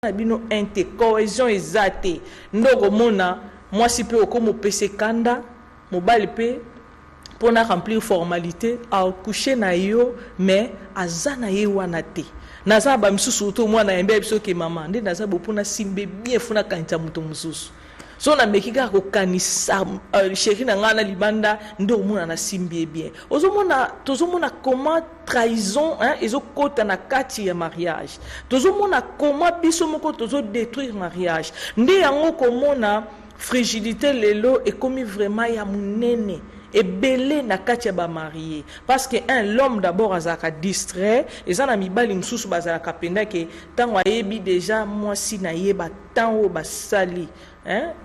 bino inte cohésion ezate ndoko mona mwasi pe okomo pese kanda mobali pe pona remplir formalité a coucher na yo mais azana ye wana te naza ba misusu to mwana yembe biso ke mama ndi naza bopona simbe bien funa kanta muto mususu so na mekika ko kanisa chéri na ngana libanda ndo mona na simbe bien tozomona comment trahison ezokota na kati ya mariage tozomona comment biso moko tozo détruire mariage ndi yango komona frigidité lelo et comme vraiment ya munene et belé na kati ya ba marié parce que l'homme d'abord azaka distrait et ça na mibali msusu bazalaka penda ke tango ayebi déjà moi si na yeba tango basali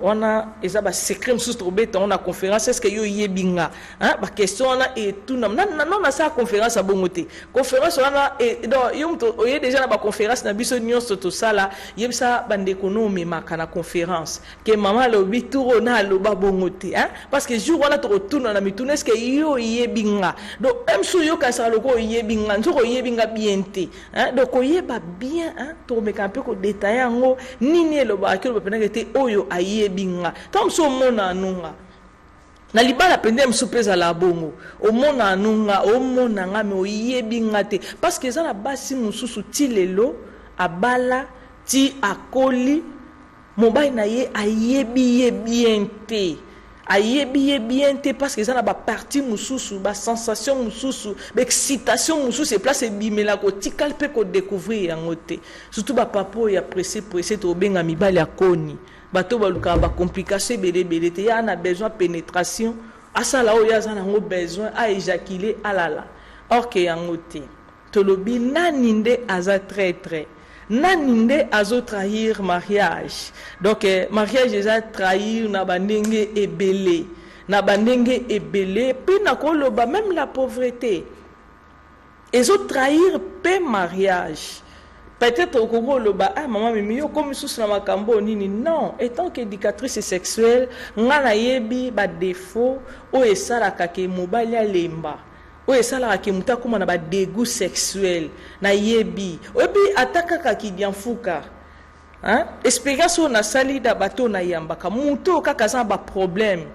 on eza ba secret msusu trobeta on a conférence est-ce que yo yebinga ba question on a et tout non na sa conférence abongote conférence on a et donc yo mto oye déjà na ba conférence na biso nyonso to sala yebisa bande konome makana conférence ke mama lo bituro na lo ba bongote parce que jour on a to retourne na mituna est-ce que yo yebinga donc msu yo ka sa loko yebinga nzoko yebinga bien te donc oyeba bien to meka un peu ko détailler ngo nini lo ba ke lo penaka te oyo ayebinga tom so mona nunga na libala pende msupeza la bongo o mona nunga o mona nga me oyebinga te parce que ça la basi mususu ti lelo abala ti akoli mobile na ye ayebi bien te ayebi bien te parce que ça na ba partie mususu ba sensation mususu ba excitation mususu c'est place bimela ko tikal pe ko découvrir yango te surtout ba papo ya pressé to benga mibali akoni bato baluka ba complication belé te ya na besoin pénétration asala o ya za na ngo besoin a éjaculer alala or que yango te tolobi naninde aza très naninde azo trahir mariage donc mariage eza trahir na bandenge ebelé puis na koloba même la pauvreté ezo trahir pe mariage. Peut-être au Congo, maman, mais comme sous la makambo, nini, non, étant qu'éducatrice sexuelle, ngana yebi, ba défaut, o esala kake mobali lemba, o esala kake muta kuma na ba dégoût sexuel, na yebi, obi ataka kaki dianfuka, expérience na sali da bato na yambaka, muto kaka za ba problème,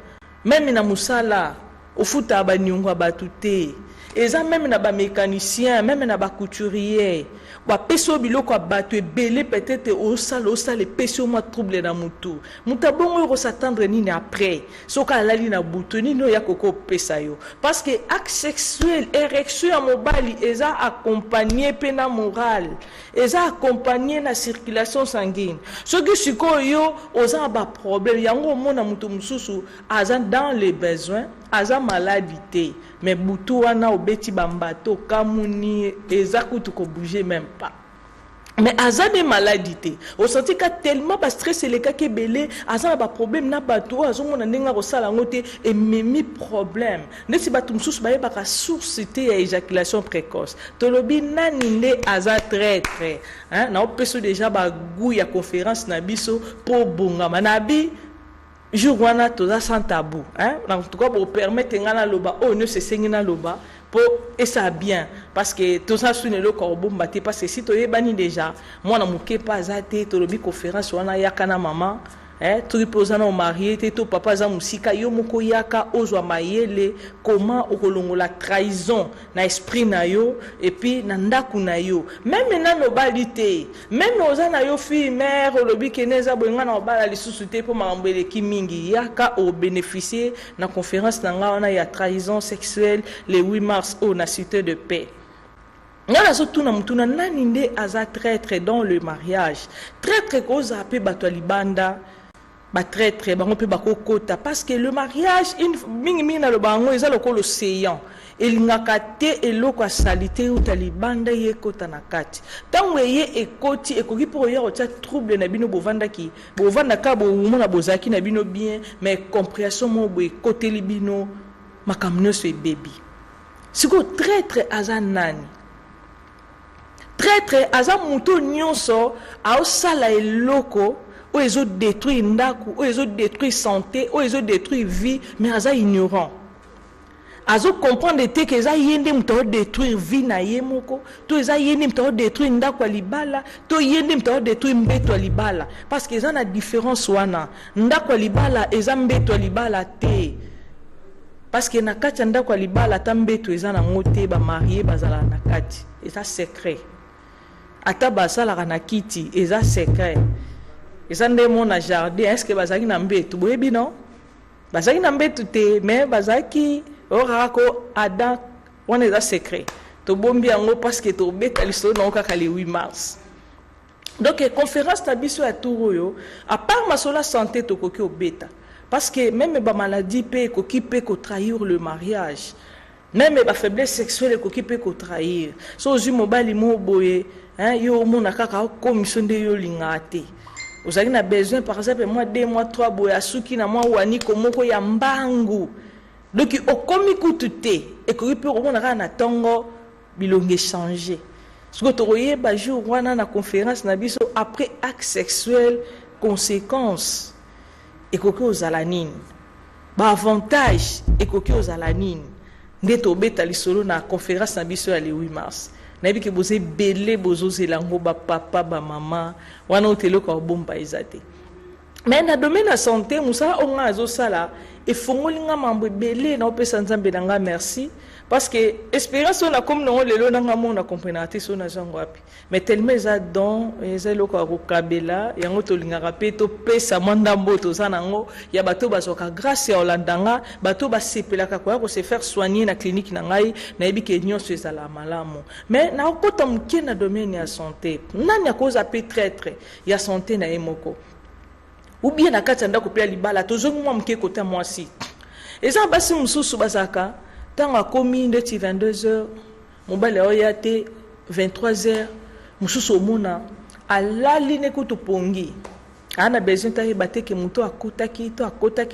même na musala, au futa ba nyungwa batute. Et ça même na ba mécanicien, même na ba couturier, ba peso biloko battu belé peut-être au sale peso ma trouble na mutu. Muta bongo ko s'attendre ni après. Soka lali na butoni no ya koko pesa yo. Parce que acte sexuel, érection mobile eza accompagné pena moral, eza accompagné na circulation sanguine. Ce que siko yo oza ba problème yango mona mutu mususu aza dans les besoins, aza maladité. Mais butu wana obeti bambato kamuni ezakutu ko bouger même pas. Mais aza des maladies au senti ka tellement ba stress le ka ke belé aza ba problème na bato azo mona ndenga ko sala ngote et memi problème nesi bato msusu ba yeba ka source te ya éjaculation précoce tolobi naninde aza très na opeso déjà ba goût ya conférence na biso po bonga manabi jour wana toza sans tabou en tout cas pour permettre ngana loba ne se sengina loba pour et ça bien parce que tout ça sur le corbeau mbaté parce que si tu es bani déjà moi na muke pas zate to lobi conférence wana yakana maman tu reposana au marié to papa za musika yo moko yaka ozwa mayele comment okolongola trahison na esprit na yo et puis na ndaku na yo même na no balité même ozana yo fille mère olobi keneza boyenga na obala lisusu te po mambele ki mingi yaka o bénéficier na conférence na nga wana ya trahison sexuelle le 8 mars au na cité de paix. Ngana surtout na mutuna nani nde aza très dans le mariage très cause ape bato libanda ba très bango pe bakokota parce que le mariage mingi na lo bango eza lokolo séant elingaka te eloko salité ou talibanda ye kota na kati tango ye ekoti ekoki po ya otia trouble na bino bovanda ka bo mona bozaki na bino bien mais compréhension mo bo ekote libino makamno so baby siko très azanani très aza muto nyonso a osala eloko ou ils ont détruit ndaku, ou ils ont détruit santé, ou ils ont détruit vie, mais aza ignorant. azo comprendre te que eza yende mto détruire vie na yemoko to eza yende mto détruire ndako libala to yende mto détruire mbeto libala parce que eza na différence wana ndako libala eza mbeto libala te parce que na kati ndako libala ta mbeto eza na ngote ba marié bazala na kati eza secret ata basala na kiti eza secret eza ndemo na jardin est-ce que bazaki na mbeto boyebi non bazaki na mbeto te mais bazaki orako Adam on est secret to bombi yango parce que to beta liso na okaka le 8 mars donc conférence tabiso ya touro à part masola santé to koki obeta parce que même ba maladie pe koki pe ko trahir le mariage même ba faiblesse sexuelle koki pe ko trahir so zu mobali mo boye hein yo mona kaka commission de yo lingate vous avez besoin par exemple moi 2 mois 3 boye asuki na moi wani komoko ya mbangu. Donc, au komi koutute, et que peut on a na tongo bilonge changer. Ce que tu voyez, bah jour on a na conférence na biso après acte sexuel conséquences et que aux alanine. Bah avantage et que aux alanine. Ndeto beta lisolo na conférence na biso le 8 mars. Na bi ke boze belé bozo zelango ba papa ba maman wana otelo ko bomba ezate. Mais dans le domaine de la santé, Moussa on a zo sala et fongolinga mambo belé na opesa nzambe nanga merci parce que espérance on a comme non lelo nanga mona comprendre so na jango api mais tellement za don ezelo ko kabela yango to lingaka pe to pesa manda mboto za nango ya bato bazoka grâce ya olandanga bato ba sepelaka ko se faire soigner na clinique na ngai na yebi ke nyonso ezala malamu mais na okota mke na domaine ya santé nani akoza pe traître ya santé na emoko ou bien na kati ndako pe libala tozongi mwa mke kota mwasi eza basi mususu bazaka tanga komi ndeti 22h mobale oya te 23h mususu omona alali ne kutu pongi ana besoin ta yebate ke muto akotaki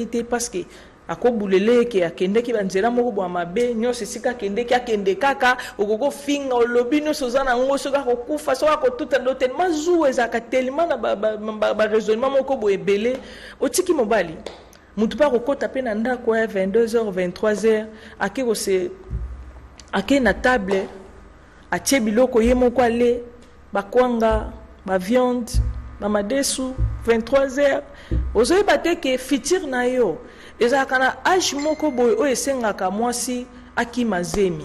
te parce que akobulele ke akendeki banzela moko bwa mabe nyonso esika akendeki akende kaka okoko finga olobi nyonso oza nango soki akokufa soki akotuta ndo tellement zu ezalaka tellement na baraisonnement moko boye ebele otiki mobali mutu mpe akokota mpe na ndako ya 22h 23h ake na table atie biloko ye moko ale bakwanga baviande bamadesu 23h ozoyeba te ke fitir na yo ezalaka na age moko boye oyo esengaka mwasi akima zemi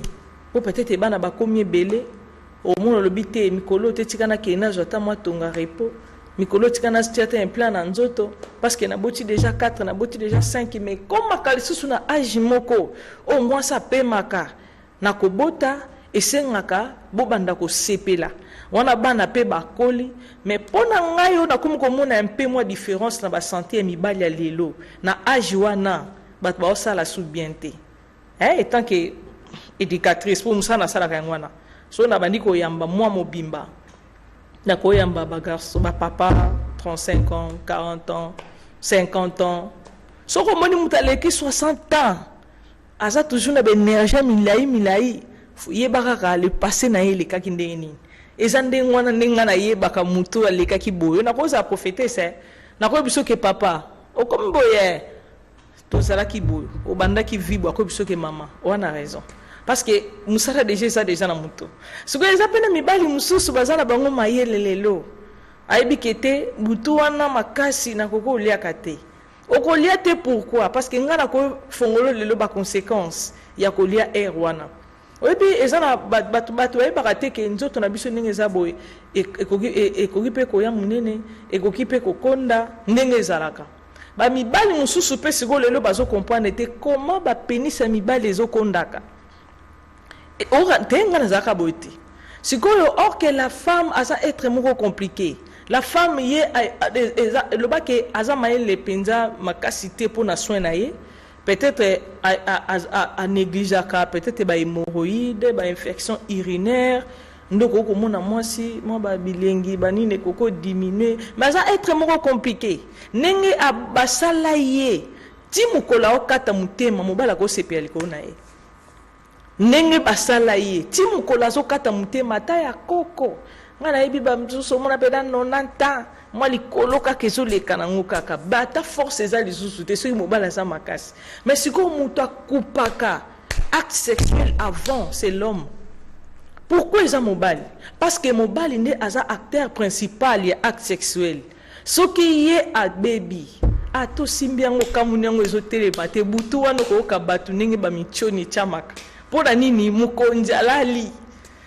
po peut-être bana bakomi ebele omona olobi te mikolo te tika nakende nazwa ata mwa tonga repo mikolo tika natia te implant na nzoto parce que naboti déjà 4 naboti déjà 5 mais comme makalisusu na age moko o mwasi apemaka na kobota esengaka bobanda kosepela wana bana pe bakoli mais pona ngai on a comme komona un peu moins différence na ba santé ya mibali ya lelo na âge wana bat ba osala sous bien te étant que éducatrice pour musana sala kangwana so na bandi ko yamba moi mobimba na ko yamba ba garçon ba papa 35 ans 40 ans 50 ans so ko moni mutaleki 60 ans aza toujours na énergie milai yebaka le passé na ele kakinde nini ezande ngwana ndinga na yebaka mutu aleka kiboyo na koza profiter ça na ko biso ke papa o comme boye to sala kiboyo o banda ki vibwa ko biso ke mama on a raison parce que musara déjà na mutu siko ezapena mibali mususu bazala bango mayele lelo ayebi kete mutu wana makasi na koko lia kate okolia te pourquoi parce que ngana ko fongolo lelo ba conséquence ya kolia air wana et puis ezana batu ayebaka te ke nzoto na biso ndenge eza boye ekoki pe koya munene ekoki pe kokonda ndenge ezalaka bamibali mosusu mpe sikoyo lelo bazokomprendre te comment bapenisa mibali ezokondaka te nga nazalaka boye te sikoyo or que la femme aza être moko compliqué la femme ye elobake aza mayele mpenza makasi te mpo na soin na ye peut-être à négliger peut-être ba hémorroïdes ba infection urinaire ndoko ko mona mwasi mo ba bilengi banine koko diminuer mais ça être moko compliqué nenge abasala ye ti mukola okata mutema mobala ko sepeli ko na ye nenge basala ye ti mukola zo kata mutema ta ya koko ngana yebi ba mzuso mona peda 90 moi likoloka kezo leka nango kaka bata force eza lisusu te soki mobala za makasi mais siko mutu akupaka acte sexuel avant, c'est l'homme. Pourquoi ils ont mobile? Parce que mobile est un acteur principal de acte sexuel. Ce qui est à baby, à tout simbian au kamunyango ezotele bate butu wano ko kabatu ningi ba michoni chamaka. Pour la nini mukonjalali.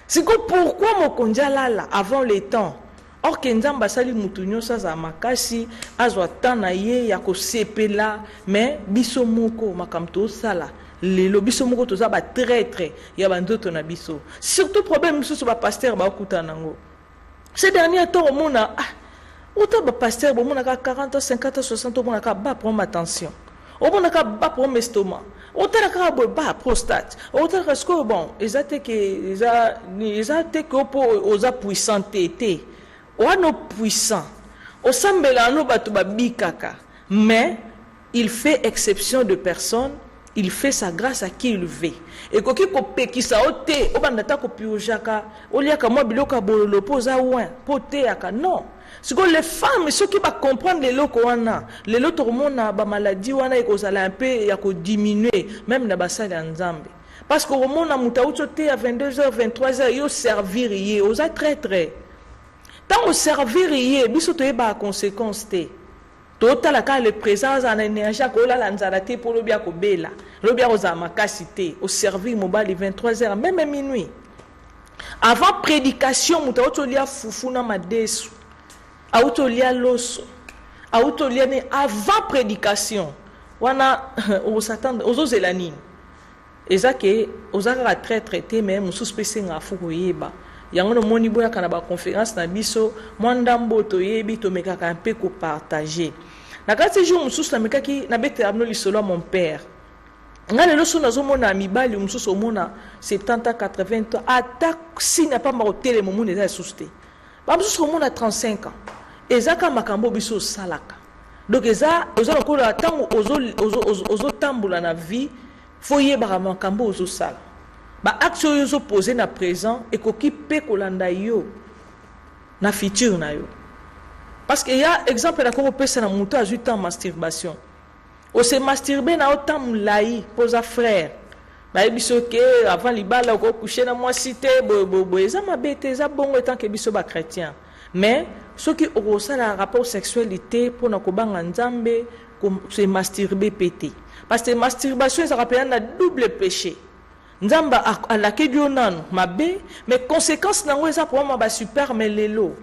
C'est pourquoi mukonjalala avant les temps. Or que nzamba sali mutunyo sa za makasi azwa tana ye ya ko sepela mais biso moko makamto sala. Lelo biso moko toza ba traître ya bandoto na biso. Surtout problème biso ba pasteur ba okuta nango. Ces derniers temps on a autant ba pasteur bon on a 40 50 60 on a ba prendre attention. On a ba prendre estomac. Autant ka ba prostate. Autant que ce que bon, ils a été que pour aux puissanté. On puissant. Au sambela no batu ba bikaka. Mais il fait exception de personnes. Il fait ça grâce à qui il veut. Et quand il peki sa ote, obandata ko piojaka, oliaka mo biloka bololo poza ouin, pote aka non. C'est que les femmes ceux qui va comprendre les loko wana, les loto mona ba maladie wana ekozala un peu ya ko diminuer même na basali nzambe. Parce que au mona mutauto te à 22h 23h yo servir yé, oza très très. Tant au servir yé, biso to ba conséquence te. Total ka le présence en énergie ko la lanzala te pour le bien ko bela. Le bien aux amakasité, au servir mobile 23h même minuit. Avant prédication mutautolia fufuna madesu. Autolia loso. Autolia ne avant prédication. Wana on s'attend aux zelanine. Ezake ozaka très traité même sous spécial fuko yeba. Yango no moni boya kana ba conférence na biso mwandambo to yebi to mekaka un peu ko partager. Na kati jour mususu na mekaki na bete amno lisolo mon père. Ngale loso na zomona mibali mususu omona 70 80 ata si na pas ma hôtel momu neza susté. Ba mususu omona 35 ans. Ezaka makambo biso salaka. Donc eza ozo ko la tango ozo tambula na vie foye ba makambo ozo sala. Ba action yo posé na présent et koki pe kolanda yo na futur na yo. Parce qu'il y a exemple na ko pesa na muto a 8 ans masturbation. O se masturber na autant mulai posa frère. Ba biso ke avant libala ko coucher na moi cité bo eza mabete eza bongo tant que biso ba chrétien. Mais ceux qui ont un rapport sexualité pour na kobanga nzambe se masturber pété. Parce que masturbation ça rappelle un double péché. Nzamba a la kedionan mabe mais conséquence nango eza pour moi ba super mais lelo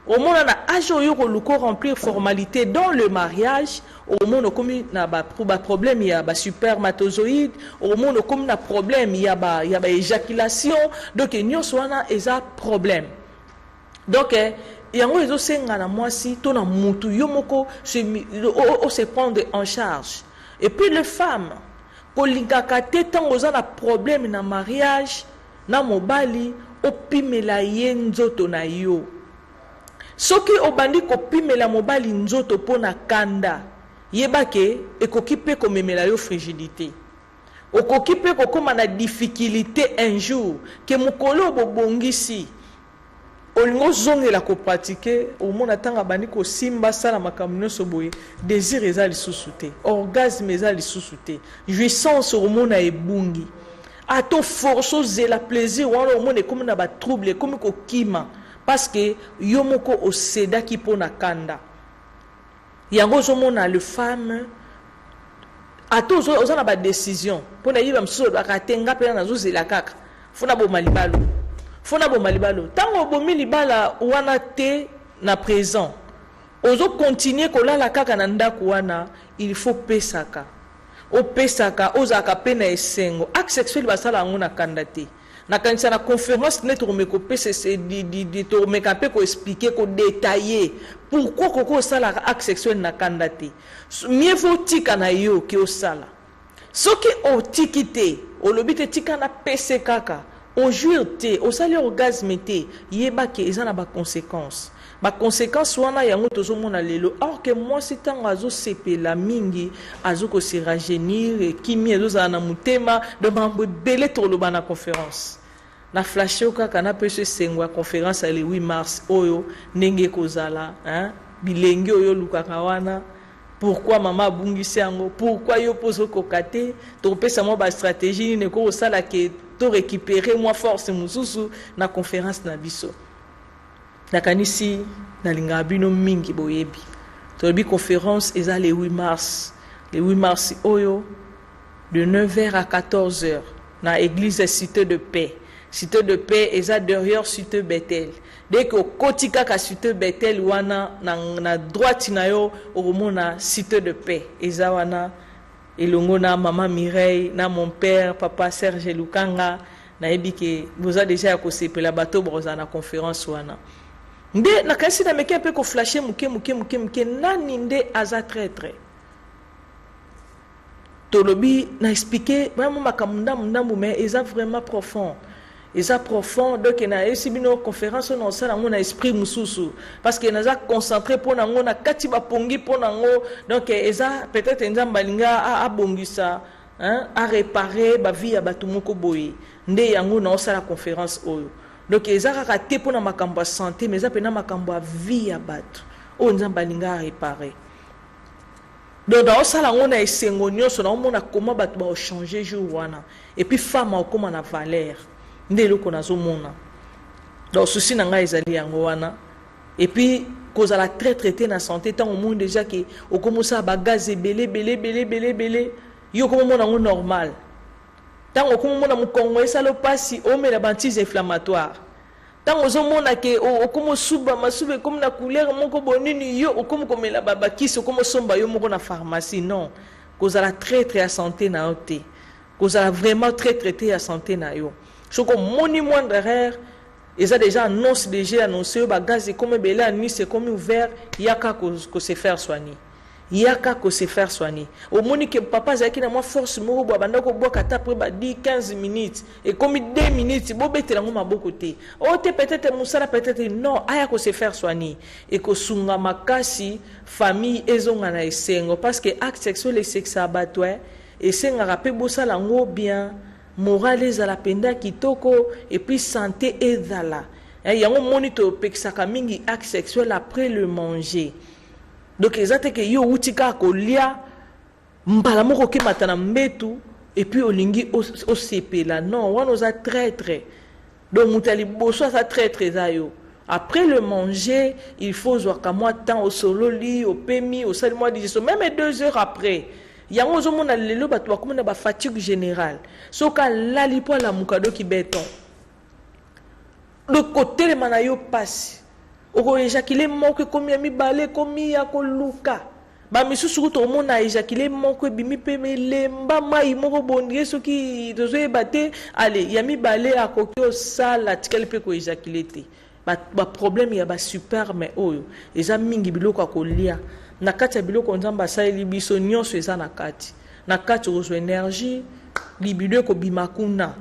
au monde na ajo yo ko luko remplir formalité dans le mariage au monde comme na ba problème il y a ba spermatozoïde au monde comme na problème il y a ba éjaculation donc nyonso wana eza problème donc yango ezo senga na mwasi to na mutu yo moko se prendre en charge et puis les femmes kolingaka te tango za na problème na mariage na mobali opimela ye nzoto na yo soki obandi kopimela mobali nzoto pona kanda yebake ekoki pe komemela yo frigidité okoki pe kokoma na difficulté un jour ke mokolo bobongisi olingo zongela ko pratiquer au mona tanga bani ko simba sala makamno soboye désir ezali susute orgasme ezali susute jouissance au mona ebungi ato force zela plaisir wala au mona comme na ba trouble comme ko kima parce que yomoko oseda ki pona kanda yango zo mona le femme ato zo na ba décision pona yiba mso akatenga pe na zo zela kaka funa bo malibalo fona bo malibalo tango bomi libala wana te na présent ozo continuer kolala kaka na ndako wana il faut pesaka o pesaka ozaka pe na esengo acte sexuel basala ngo na kandate na kanisa na conférence net romeko pese di to meka pe ko expliquer ko détailler pourquoi koko sala acte sexuel na kandate mieux vaut tika na yo ki o sala soki o tikite o lobite tika na pese kaka au jour te au salaire orgasme te yeba ke ezana ba conséquence wana yango tozo mona lelo or que moi c'est tant azo sepela mingi azo ko se rajeunir kimi ezo za na mutema de mambo belé to lo bana conférence na flashe kaka na pe se sengwa conférence le 8 mars oyo ndenge kozala hein bilenge oyo lukaka wana pourquoi maman abungisi yango, pourquoi yo pose kokate, to pesa mo ba stratégie ne ko sala ke to récupérer moi force mususu na conférence na biso. Na kanisi na linga bino mingi boyebi. To bi conférence eza le 8 mars. Le 8 mars oyo de 9h à 14h na église Cité de Paix. Cité de Paix eza derrière Cité Bethel. Dès que kotika ka Cité Bethel wana na droite na yo omona Cité de Paix. Eza wana elongo na maman Mireille, na mon père papa Serge Lukanga na ebike boza déjà ko sepela bato boza na conférence wana. Nde na kasi na meke pe ko flasher muke nani nde aza traître. Tolobi na expliquer vraiment makamunda mundambu mais eza vraiment profond. Eza profond donc na esibino conférence on sala ngona esprit mususu parce que naza concentré pour na ngona kati ba pongi pour na ngo donc eza peut-être nzamba linga a bongisa hein a réparer ba vie ya batu moko boye nde yango na sala conférence oyo donc eza ka te pour na makambo ya santé mais eza pe na makambo ya vie ya batu o nzamba linga a réparer. Donc dans sala ngona esengo nyonso na mona comment batu ba changer jour wana et puis femme au comment na valeur ndelo ko nazomona donc souci na ngai ezali yango wana et puis cause la traité na santé tant au monde déjà que au commencer ba gaz belé yo comme mona ngo normal tant au comme mona mukongo esalo pasi o mela bantis inflammatoire tant ozomona ke o comme suba masube comme na couleur moko bonini yo o comme komela baba kisi o comme somba yo moko na pharmacie non cause la traité à santé na oté cause la vraiment traité à santé na yo. Je suis comme moni moindre erreur, ils ont déjà annoncé ba gaz et comme belé ni c'est comme ouvert, il y a qu'à que se faire soigner. Il y a qu'à que se faire soigner. Au moni que papa zaki na moi force mo bo banda ko bo kata après ba 10 15 minutes et comme 2 minutes bo bete lango maboko te. O te peut-être musala peut-être non, aya ko se faire soigner et ko sunga makasi famille ezonga na esengo parce que acte sexuel et sexe abattoir et senga rapé bosa lango bien. Morale ezala penda kitoko et puis santé ezala. Yango monito pekisaka mingi acte sexuel après le manger. Donc ezate ke yo utika kolia mbala moko ke matana mbetu et puis olingi o sepela non wana oza traître. Donc mutali boso sa traître zayo. Après le manger, il faut voir qu'à moi temps au solo lit, au pemi, au salut moi digestion même 2 heures après. Yango zomona lelo batu bakomona ba fatigue générale soka lali po la mukado ki béton le côté le manayo passe oko éjaculer moko komi mi balé komi ya ko luka ba misusu to mona éjaculer moko bimi pemele mba mai moko bondie soki tozo ebate allez ya mi balé akoki o sala tikali pe ko éjaculer te ba problème ya ba super mais oyo eza mingi biloko akolia na kati ya biloko nzamba asali biso nyonso eza na kati ozo énergie libido ko bimakuna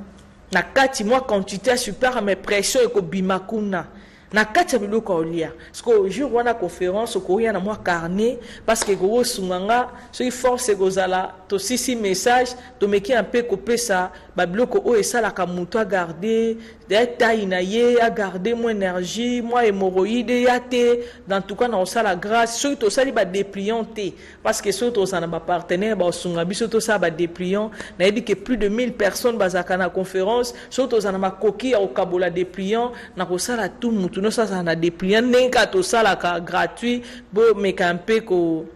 na kati moi quantité ya super mais pression ko bimakuna na kati ya biloko olia parce que jour wana conférence ko ya na moi carnet parce que go sunganga so force gozala to sisi message to meki un peu kopesa ba biloko o esalaka muto a garder détail na ye a garder mon énergie moi hémorroïde ya te dans tout cas na osala grâce so to sali ba dépliant te parce que so to sana ba partenaire ba sunga biso to sa ba dépliant na yebi que plus de 1000 personnes bazaka na conférence so to sana ma koki au kabola dépliant na ko sala tout mutu no sa na dépliant nenka to sala ka gratuit bo mekampe ko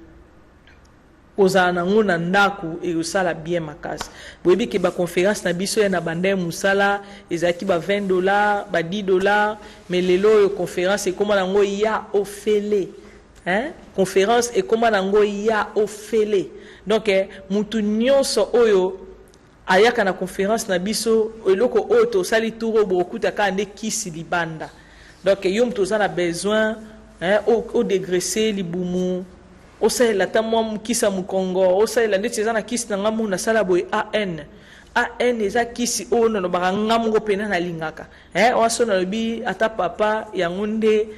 kozana ngona ndaku e usala bien makasi boyebi ke ba conférence na biso ya na bande musala ezaki ba $20 ba $10 mais lelo yo conférence e koma nango ya ofele hein conférence e koma nango ya ofele donc mutu nyonso oyo ayaka na conférence na biso eloko oyo to sali turo bokuta ka nde kisi libanda donc yo mutu za na besoin hein au dégraisser libumu osa la tamwa kisa mukongo osa la ndetse zana kisi na ngamu na sala boy an eza kisi ono no baka ngamu go pena na lingaka oso na lobi ata papa ya ngonde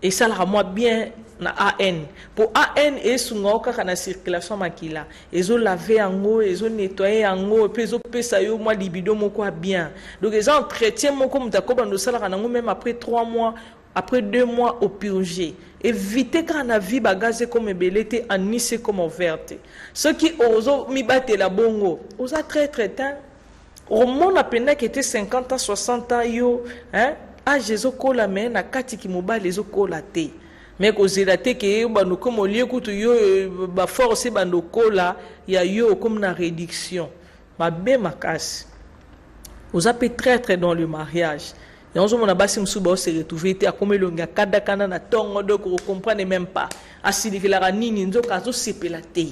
esala moi bien na an pour an esunga okaka na circulation makila ezo laver yango ezo nettoyer yango pe ezo pesa yo moi libido moko bien donc les entretien moko mutakoba no sala nango même après 3 mois après 2 mois au purger éviter quand on a vu bagaze comme belete anise comme verte ceux qui osent mi battre la bongo osa très très temps au monde a peine qui était 50 ans 60 ans yo hein a Jésus kola mais na kati ki mobile les kola te mais ko zelate ke bano comme lieu kutu yo ba force bando kola ya yo comme na réduction ma be makasi osa peut traître dans le mariage. Et on se retrouve à comme le gars kada kana na tongo donc on comprend même pas asili que la nini nzo kazo sepelate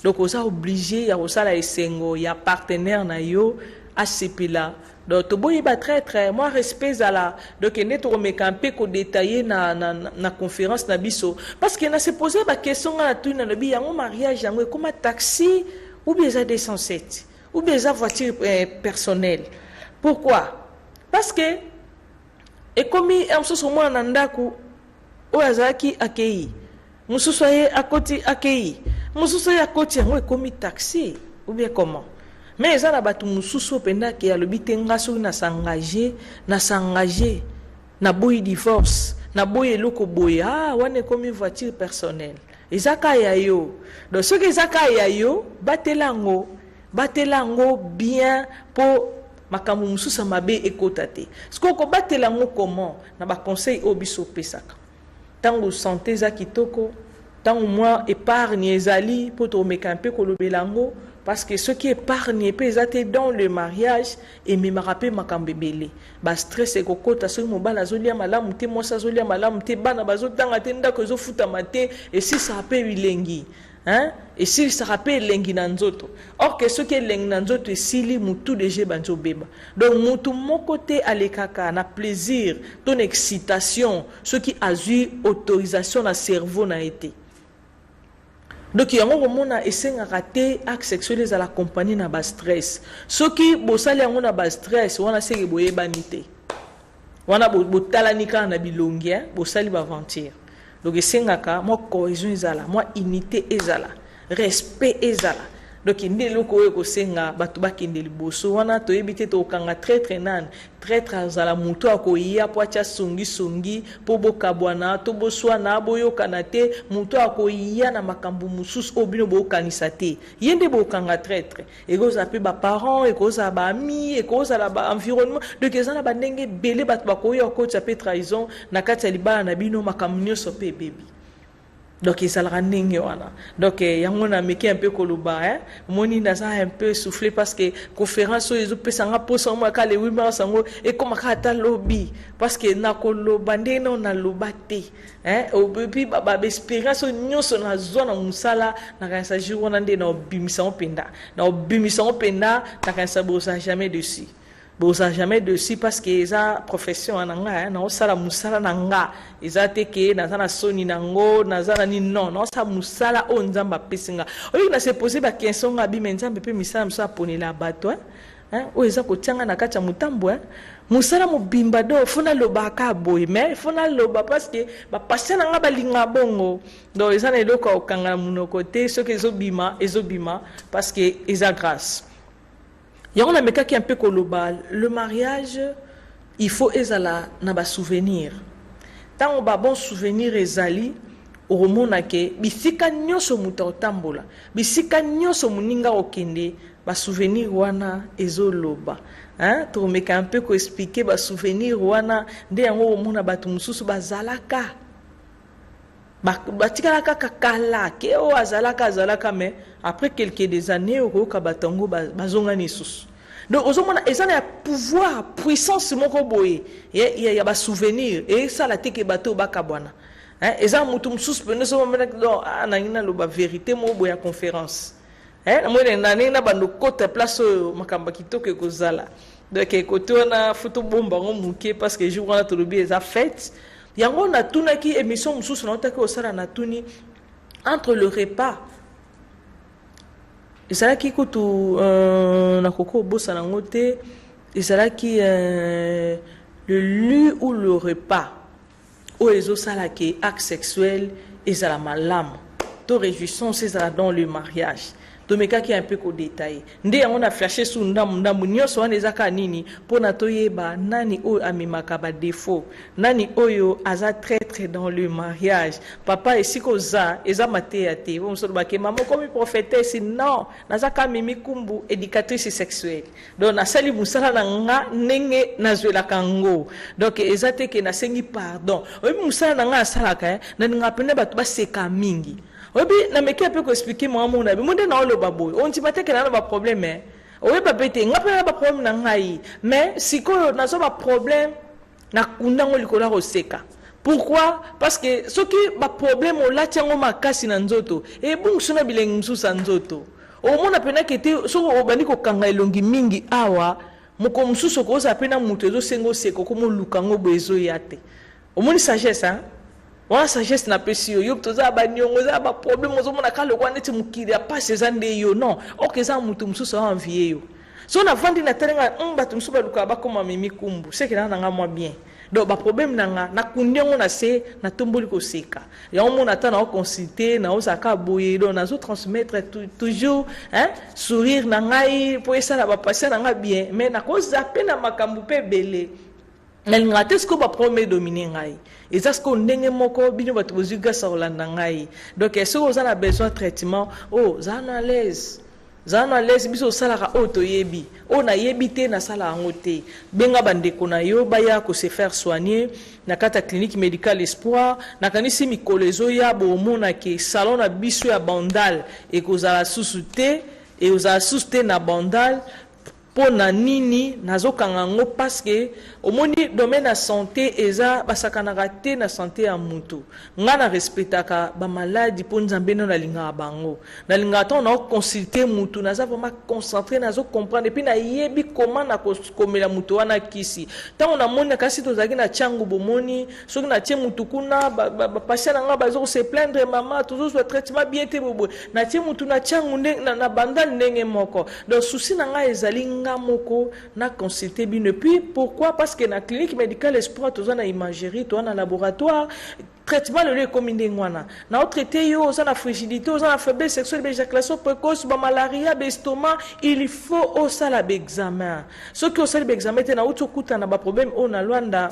donc on a obligé ya osala esengo ya partenaire na yo a sepela donc to boyi ba très très moi respect ala donc ne to me camper ko détailler na conférence na biso parce que na se poser ba question na tout na bi ya mon mariage yango comme taxi ou bien za 207 ou bien za voiture personnelle pourquoi parce que et comme mususu mwana ndaku oyo azalaki akei mususu ye akoti akei mususu ye akoti yango ekomi taxi ou bien comment mais eza na bato mususu penda ke alobi te nga soki nasangage na boyi divorce na boyi eloko boye wana ekomi voiture personnelle eza ka ya yo donc soki eza ka ya yo batela yango bien po makambo mususa mabe ekota te skoko batela ngo comment na ba conseil obiso pesaka tango santé za kitoko tango moi épargne ezali pour to mekampe ko lobelango parce que ce qui épargne pe ezate dans le mariage et me rappelle makambo belé ba stress ekokota so mobala azolia malamu te mosa azolia malamu te bana bazotanga te ndako zo futa mate et si ça peut bilengi hein et si ça rappelle lengi na nzoto or que ce qui est lengi na nzoto et sili mutu déjà banzo beba donc mutu mon côté alekaka na plaisir ton excitation ce qui a eu autorisation na cerveau na été donc yango mona esenga raté acte sexuel à la compagnie na ba stress ce qui bosali yango na ba stress wana seke boyeba nité wana botalanika na bilongi bosali ba aventure. Donc, sengaka, moi, cohésion ezala, moi, unité ezala, respect ezala. Donc, inde loko eko senga, batuba kinde liboso, wana to ebite to kanga très nan, très azala muto akoya poacha sungi, po bokabwana, to boswana, boyo kanate, muto akoya na makambu musus obino bo kanisate. Yende bo kanga très. Ego zape ba parents, ego za ba amis, ego za la ba environnement. Donc, ezala ba ndenge belé batuba koya ko zape trahison, na kati ya libala na bino makamnyo sope baby. Donc il s'allera n'engue wana donc yango na meki un peu koloba moni naza un peu soufflé parce que conférence ils peut sanga posa moi ka le 8 mars sango et comme ka ta lobby parce que na koloba ndeno na lobate au puis ba expérience nyonso na zona musala na kanisa jour wana ndeno bimisa openda na bimisa openda na kanisa bosa jamais dessus bosa jamais dessus parce que eza profession ananga na osala musala nanga eza teke na sana soni nango na zana ni non sa musala o nzamba pesinga oyi na se poser ba question ngabi menzambe pe misala mso aponela bato o eza ko tianga na kati ya mutambo musala mobimba do fona loba ka boy mais fona loba parce que ba passer nanga balinga bongo do eza na eloko okanga munoko te ce que ezobima parce que eza grâce. Il y a un mec qui est un peu global. Le mariage, il faut ezala na ba souvenir. Tant on ba bon souvenir ezali, au moment que bisika nyoso muta otambola, bisika nyoso muninga okende, ba souvenir wana ezoloba. Hein? To mec un peu ko expliquer ba souvenir wana nde yango au mona batu mususu bazalaka. Batika kala ke o azalaka mais après quelques années au kabatango bazonga nisus donc ozomona eza na pouvoir puissance moko boye ya ba souvenir et ça la teke bato bakabwana eza mutu musus pene so mena do na ngina lo ba vérité mo boya conférence mo na nina bando kota place makamba kitoko ekozala donc ekoto na photo bomba ngomuke parce que jour wana to lobi eza fête yango na tunaki émission mususu na otaki osala na tuni entre le repas ezalaki kutu na koko bosa nango te ezalaki le lieu ou le repas o ezosalaki acte sexuel ezala malamu to réjouissance ezala dans le mariage tomekaki un peu ko détaillé nde yango na flashe su ndambu nyonso wana ezaka nini mpona toyeba nani oyo amemaka badefo nani oyo aza traître dans le mariage. Papa esika oza eza mateya te bomsolobake mama komi prophétesse non nazaka mimi kumbu éducatrice sexuelle donc nasali mosala na nga ndenge nazwelaka ngo donc eza te ke nasengi pardon oyebi mosala na nga asalaka naninga pene bato baseka mingi. Obi na meki ape ko expliquer moi mon abi monde na oloba boy on ti bateke na ba problème oye ba bete ngape na ba problème na ngai mais sikoyo nazo ba problème na kundango likola roseka. Pourquoi? Parce que ce qui ba problème o la tiango makasi na nzoto e bungu suna bilengi msusa nzoto o mona pena kete so obandi ko kanga elongi mingi awa moko msuso ko za pena mutu ezo sengo seko ko mo lukango bezo yate o moni sagesse hein. Wana sagesse na pesi yo toza ba nyongo za ba problème ozo mona kalo kwa neti mukiri ya passe zande yo non okeza mutu msusu wa envier yo so na vandi na terenga batu msusu ba luka ba koma mimi kumbu c'est que na nga moi bien donc ba problème nanga na kundiongo na se na tomboli ko seka ya mona ata na consulter na osaka boye do na zo transmettre toujours hein sourire na ngai po esa na ba passer na nga bien mais na ko zapper na makambu pe belé Nalingate ce que va promettre dominer ngai. Et ça ce qu'on ndenge moko bino batu bozuga sa olanda ngai. Donc est-ce que vous avez besoin de traitement? Oh, zana l'aise. Zana l'aise biso salaka auto yebi. O na yebite na sala ngote. Benga bandeko na yo baya ko se faire soigner na kata clinique médicale espoir na kanisi mikolezo ya bo mona ke salon na biso ya bandal et ko za susute et aux asuste na bandal pona nini nazokanga ngo parce que omoni domaine la santé eza basakanaka te na santé ya mutu nga na respectaka ba maladie po nzambe no na linga bango na linga to na consulter mutu naza vraiment concentré nazo comprendre et puis na yebi comment na komela mutu wana kisi tango na moni kasi tozaki na changu bomoni soki na tie mutu kuna ba patient nga bazo se plaindre mama toujours le traitement bien te bobo na tie mutu na changu na bandal ndenge moko donc souci na nga ezali moko na consulter bien. Puis pourquoi? Parce que na clinique médicale espoir toza na imagerie toza na laboratoire traitement le lieu comme ndengwana na traité yo oza na frigidité oza na faiblesse sexuelle éjaculation précoce ba malaria ba estomac il faut au sala examen ce que au sala examen te na utokuta na ba problème on na Luanda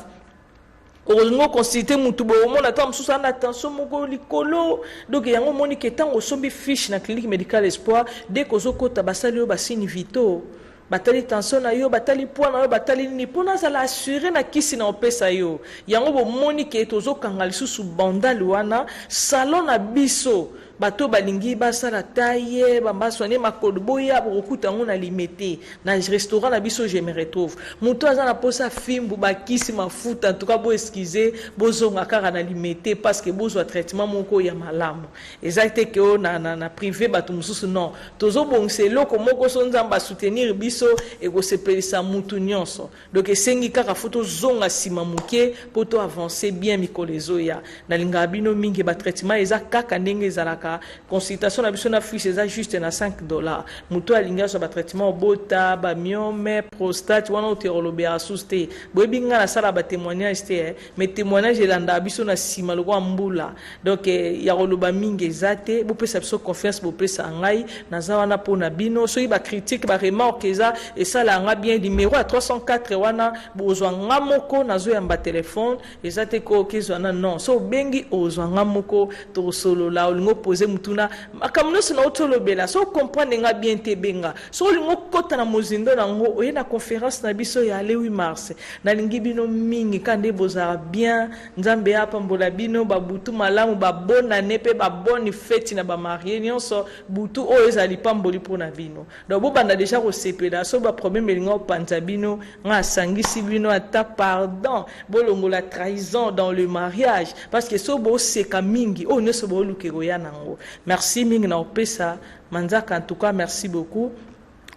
Heureusement consulter mutu bo mona ta msusu na attention moko likolo donc yango moni ke tango sombi fiche na clinique médicale espoir dès ko zokota basali yo ba signe vitaux batali tension na yo batali poids na yo batali ni pona za la assurer na kisi na opesa yo yango bo moni ke tozo kanga lisusu bandal wana salon na biso bato balingi basala taille bambasone makodo ya bokuta ngo na limité na restaurant na biso je me retrouve muto aza na posa fimbu bakisi mafuta en tout cas bo excuser bozonga kaka na limité parce que bozo traitement moko ya malamu exacte que na privé bato mususu non tozo bongse ko moko so nzamba soutenir biso et ko se pelisa mutu nyonso donc esengi kaka foto zonga sima muke poto avancer bien mikolezo ya na linga bino mingi ba traitement eza kaka ndenge ezalaka consultation na biso na fiche eza juste na $5 muto alinga so ba traitement bota ba myome prostate wana uterolobe asuste boyebinga na sala ba témoignage te mais témoignage elanda biso na sima lokwa mbula donc ya koloba mingi ezate bo pesa biso confiance bo pesa ngai naza wana pona bino soki ba critique ba remarque eza esala nga bien numéro à 304 wana bozwa nga moko nazo yamba téléphone ezate ko kezwana non so bengi ozwa nga moko to solo la olingo poser mutuna makamno sina otolobela so comprendre nga bien te benga so olingo kota na mozindo nango oye na conférence na biso ya le 8 mars na lingi bino mingi kande bozara bien nzambe apambola bino babutu malamu ba bonne année pe ba bonne fête na ba marié nyonso butu o ezali pamboli pona bino donc bo banda déjà ko sepela so ba problème elingo panza bino nga sangisi bino ata pardon bolongo la trahison dans le mariage parce que so bo seka mingi o ne so bo lukero ya nango merci mingi na opesa manzaka en tout cas merci beaucoup.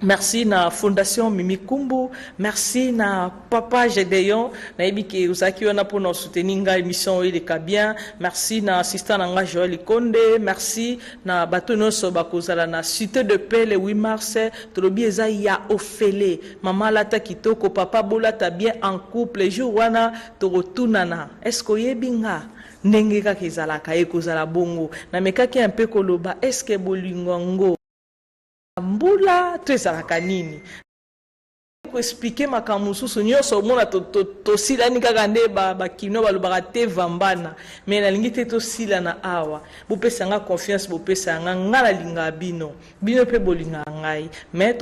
Merci na Fondation Mimi Kumbu, merci na Papa Gedeon, na ebike uzaki wana pour nous soutenir nga émission ile kabien, merci na assistant na Joël Konde, merci na bato noso bakozala na cité de paix le 8 mars, tolobi eza ya ofele, maman lata kitoko, papa bola ta bien en couple, jour wana torotunana. Est-ce que yebinga ndenge kaka ezalaka ekozala bongo, na mekaki un peu koloba est-ce que bolingongo mbula to ezalaka nini ko expliquer makambo mosusu nyonso omona tosilani kaka nde bakino balobaka te vambana me nalingi te tosila na awa bopesanga confiance bopesanga nga nalingaka bino mpe bolingaka ngai me